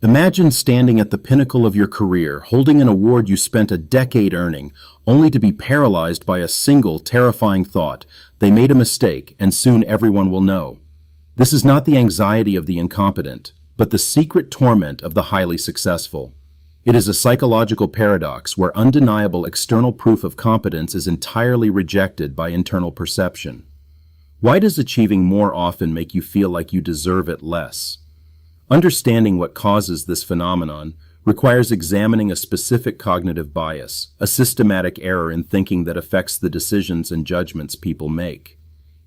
Imagine standing at the pinnacle of your career, holding an award you spent a decade earning, only to be paralyzed by a single terrifying thought: they made a mistake, and soon everyone will know. This is not the anxiety of the incompetent, but the secret torment of the highly successful. It is a psychological paradox where undeniable external proof of competence is entirely rejected by internal perception. Why does achieving more often make you feel like you deserve it less? Understanding what causes this phenomenon requires examining a specific cognitive bias, a systematic error in thinking that affects the decisions and judgments people make.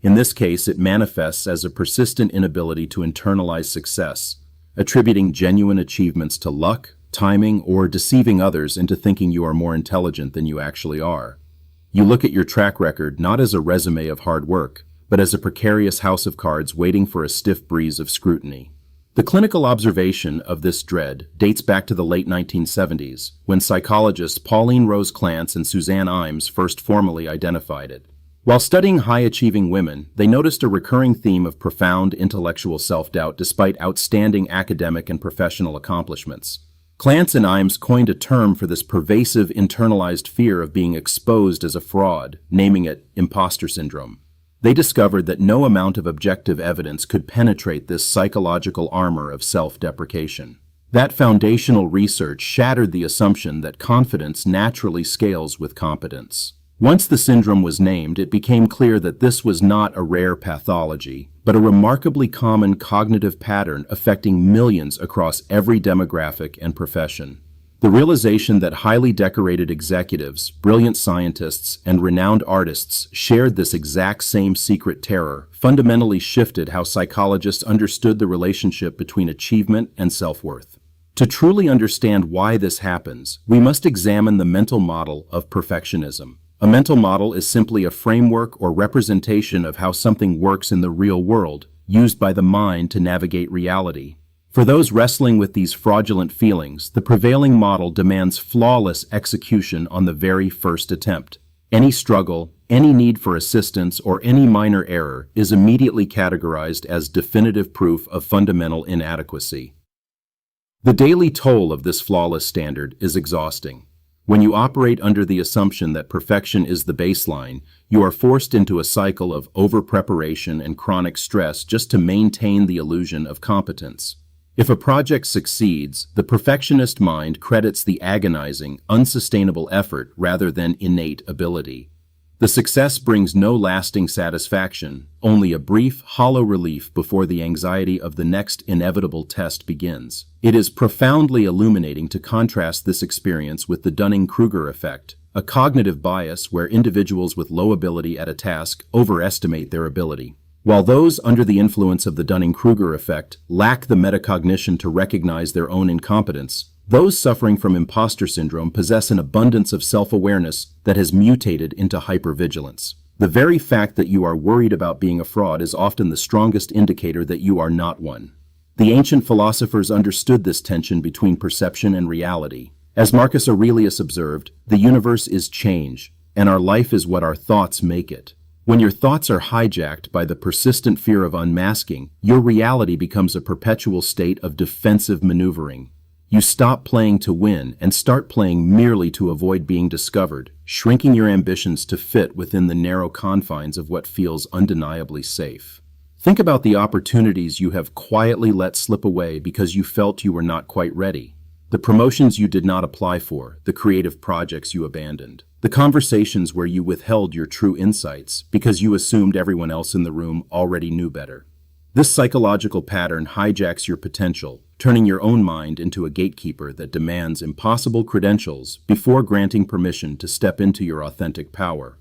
In this case, it manifests as a persistent inability to internalize success, attributing genuine achievements to luck, timing, or deceiving others into thinking you are more intelligent than you actually are. You look at your track record not as a resume of hard work, but as a precarious house of cards waiting for a stiff breeze of scrutiny. The clinical observation of this dread dates back to the late 1970s, when psychologists Pauline Clance and Suzanne Imes first formally identified it. While studying high-achieving women, they noticed a recurring theme of profound intellectual self-doubt despite outstanding academic and professional accomplishments. Clance and Imes coined a term for this pervasive internalized fear of being exposed as a fraud, naming it Imposter Syndrome. They discovered that no amount of objective evidence could penetrate this psychological armor of self-deprecation. That foundational research shattered the assumption that confidence naturally scales with competence. Once the syndrome was named, it became clear that this was not a rare pathology, but a remarkably common cognitive pattern affecting millions across every demographic and profession. The realization that highly decorated executives, brilliant scientists, and renowned artists shared this exact same secret terror fundamentally shifted how psychologists understood the relationship between achievement and self-worth. To truly understand why this happens, we must examine the mental model of perfectionism. A mental model is simply a framework or representation of how something works in the real world, used by the mind to navigate reality. For those wrestling with these fraudulent feelings, the prevailing model demands flawless execution on the very first attempt. Any struggle, any need for assistance, or any minor error is immediately categorized as definitive proof of fundamental inadequacy. The daily toll of this flawless standard is exhausting. When you operate under the assumption that perfection is the baseline, you are forced into a cycle of over-preparation and chronic stress just to maintain the illusion of competence. If a project succeeds, the perfectionist mind credits the agonizing, unsustainable effort rather than innate ability. The success brings no lasting satisfaction, only a brief, hollow relief before the anxiety of the next inevitable test begins. It is profoundly illuminating to contrast this experience with the Dunning-Kruger effect, a cognitive bias where individuals with low ability at a task overestimate their ability, while those under the influence of the Dunning-Kruger effect lack the metacognition to recognize their own incompetence. Those suffering from imposter syndrome possess an abundance of self-awareness that has mutated into hypervigilance. The very fact that you are worried about being a fraud is often the strongest indicator that you are not one. The ancient philosophers understood this tension between perception and reality. As Marcus Aurelius observed, the universe is change, and our life is what our thoughts make it. When your thoughts are hijacked by the persistent fear of unmasking, your reality becomes a perpetual state of defensive maneuvering. You stop playing to win and start playing merely to avoid being discovered, shrinking your ambitions to fit within the narrow confines of what feels undeniably safe. Think about the opportunities you have quietly let slip away because you felt you were not quite ready. The promotions you did not apply for, the creative projects you abandoned, the conversations where you withheld your true insights because you assumed everyone else in the room already knew better. This psychological pattern hijacks your potential, turning your own mind into a gatekeeper that demands impossible credentials before granting permission to step into your authentic power.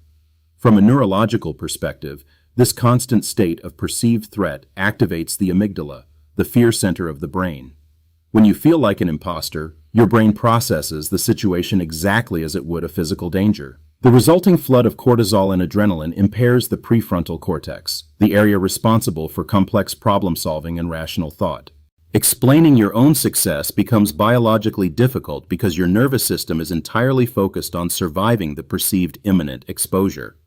From a neurological perspective, this constant state of perceived threat activates the amygdala, the fear center of the brain. When you feel like an imposter, your brain processes the situation exactly as it would a physical danger. The resulting flood of cortisol and adrenaline impairs the prefrontal cortex, the area responsible for complex problem-solving and rational thought. Explaining your own success becomes biologically difficult because your nervous system is entirely focused on surviving the perceived imminent exposure.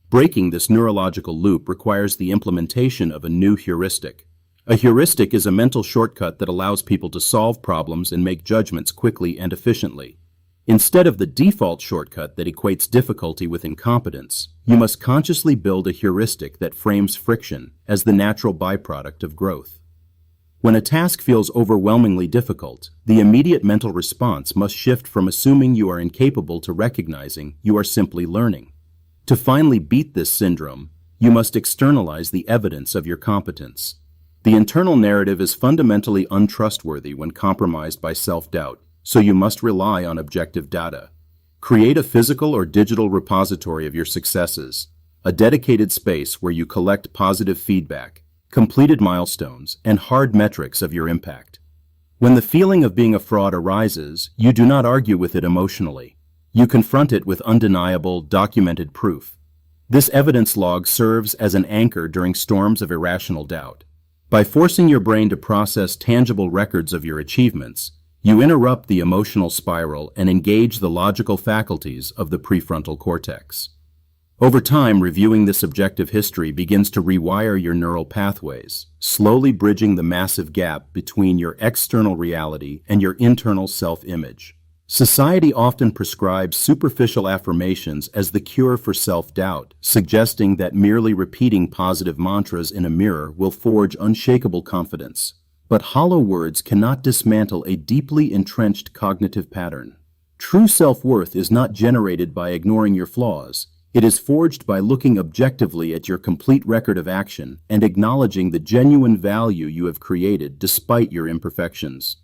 Breaking this neurological loop requires the implementation of a new heuristic. A heuristic is a mental shortcut that allows people to solve problems and make judgments quickly and efficiently. Instead of the default shortcut that equates difficulty with incompetence, you must consciously build a heuristic that frames friction as the natural byproduct of growth. When a task feels overwhelmingly difficult, the immediate mental response must shift from assuming you are incapable to recognizing you are simply learning. To finally beat this syndrome, you must externalize the evidence of your competence. The internal narrative is fundamentally untrustworthy when compromised by self-doubt, so you must rely on objective data. Create a physical or digital repository of your successes, a dedicated space where you collect positive feedback, completed milestones, and hard metrics of your impact. When the feeling of being a fraud arises, you do not argue with it emotionally. You confront it with undeniable, documented proof. This evidence log serves as an anchor during storms of irrational doubt. By forcing your brain to process tangible records of your achievements, you interrupt the emotional spiral and engage the logical faculties of the prefrontal cortex. Over time, reviewing this objective history begins to rewire your neural pathways, slowly bridging the massive gap between your external reality and your internal self-image. Society often prescribes superficial affirmations as the cure for self-doubt, suggesting that merely repeating positive mantras in a mirror will forge unshakable confidence. But hollow words cannot dismantle a deeply entrenched cognitive pattern. True self-worth is not generated by ignoring your flaws. It is forged by looking objectively at your complete record of action and acknowledging the genuine value you have created despite your imperfections.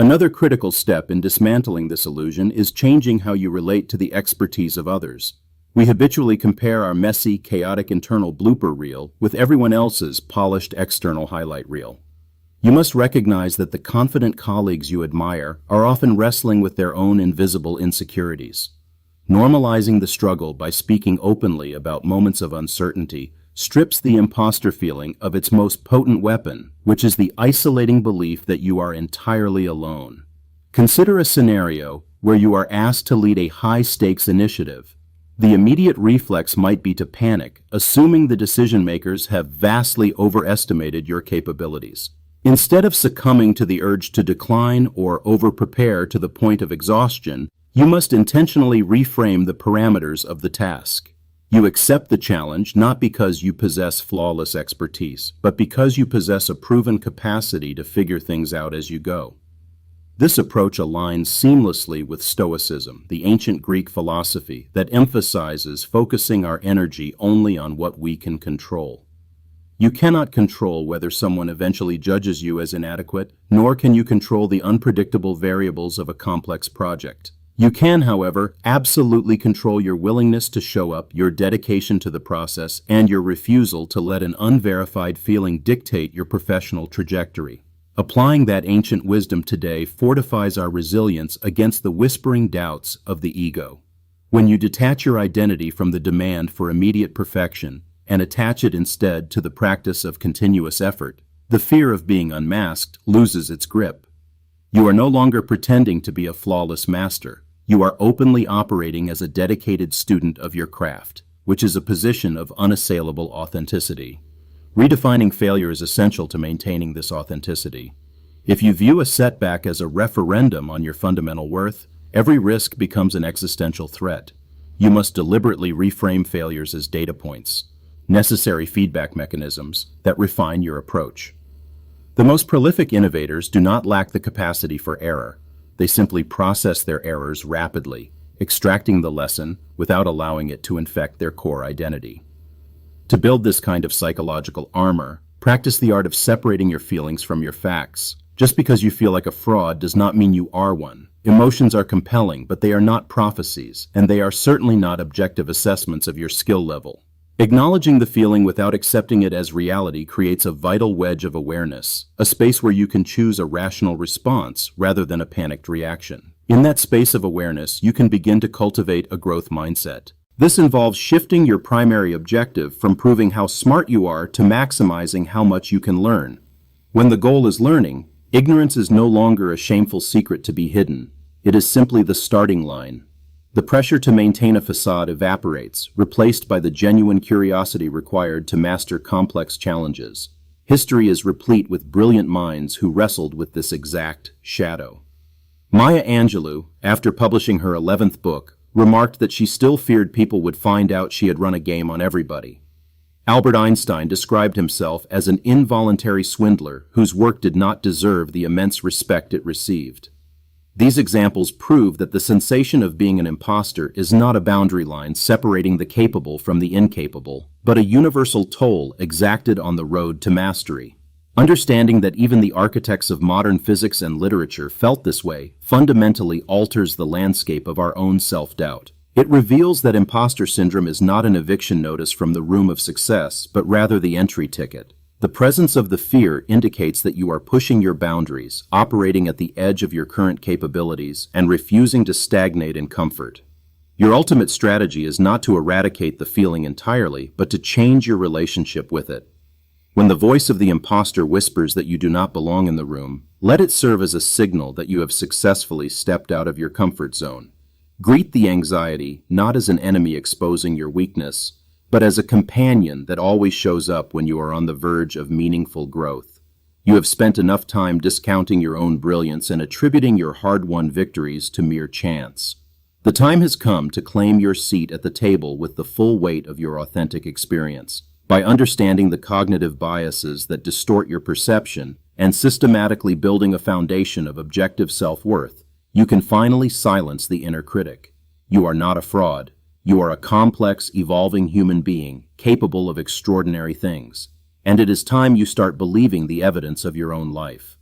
Another critical step in dismantling this illusion is changing how you relate to the expertise of others. We habitually compare our messy, chaotic internal blooper reel with everyone else's polished external highlight reel. You must recognize that the confident colleagues you admire are often wrestling with their own invisible insecurities. Normalizing the struggle by speaking openly about moments of uncertainty strips the imposter feeling of its most potent weapon, which is the isolating belief that you are entirely alone. Consider a scenario where you are asked to lead a high-stakes initiative. The immediate reflex might be to panic, assuming the decision-makers have vastly overestimated your capabilities. Instead of succumbing to the urge to decline or over-prepare to the point of exhaustion, you must intentionally reframe the parameters of the task. You accept the challenge not because you possess flawless expertise, but because you possess a proven capacity to figure things out as you go. This approach aligns seamlessly with Stoicism, the ancient Greek philosophy that emphasizes focusing our energy only on what we can control. You cannot control whether someone eventually judges you as inadequate, nor can you control the unpredictable variables of a complex project. You can, however, absolutely control your willingness to show up, your dedication to the process, and your refusal to let an unverified feeling dictate your professional trajectory. Applying that ancient wisdom today fortifies our resilience against the whispering doubts of the ego. When you detach your identity from the demand for immediate perfection and attach it instead to the practice of continuous effort, the fear of being unmasked loses its grip. You are no longer pretending to be a flawless master. You are openly operating as a dedicated student of your craft, which is a position of unassailable authenticity. Redefining failure is essential to maintaining this authenticity. If you view a setback as a referendum on your fundamental worth, every risk becomes an existential threat. You must deliberately reframe failures as data points, necessary feedback mechanisms that refine your approach. The most prolific innovators do not lack the capacity for error. They simply process their errors rapidly, extracting the lesson without allowing it to infect their core identity. To build this kind of psychological armor, practice the art of separating your feelings from your facts. Just because you feel like a fraud does not mean you are one. Emotions are compelling, but they are not prophecies, and they are certainly not objective assessments of your skill level. Acknowledging the feeling without accepting it as reality creates a vital wedge of awareness, a space where you can choose a rational response rather than a panicked reaction. In that space of awareness, you can begin to cultivate a growth mindset. This involves shifting your primary objective from proving how smart you are to maximizing how much you can learn. When the goal is learning, ignorance is no longer a shameful secret to be hidden. It is simply the starting line. The pressure to maintain a facade evaporates, replaced by the genuine curiosity required to master complex challenges. History is replete with brilliant minds who wrestled with this exact shadow. Maya Angelou, after publishing her 11th book, remarked that she still feared people would find out she had run a game on everybody. Albert Einstein described himself as an involuntary swindler whose work did not deserve the immense respect it received. These examples prove that the sensation of being an imposter is not a boundary line separating the capable from the incapable, but a universal toll exacted on the road to mastery. Understanding that even the architects of modern physics and literature felt this way fundamentally alters the landscape of our own self-doubt. It reveals that imposter syndrome is not an eviction notice from the room of success, but rather the entry ticket. The presence of the fear indicates that you are pushing your boundaries, operating at the edge of your current capabilities, and refusing to stagnate in comfort. Your ultimate strategy is not to eradicate the feeling entirely, but to change your relationship with it. When the voice of the imposter whispers that you do not belong in the room, let it serve as a signal that you have successfully stepped out of your comfort zone. Greet the anxiety not as an enemy exposing your weakness, but as a companion that always shows up when you are on the verge of meaningful growth. You have spent enough time discounting your own brilliance and attributing your hard-won victories to mere chance. The time has come to claim your seat at the table with the full weight of your authentic experience. By understanding the cognitive biases that distort your perception and systematically building a foundation of objective self-worth, you can finally silence the inner critic. You are not a fraud. You are a complex, evolving human being capable of extraordinary things. And it is time you start believing the evidence of your own life.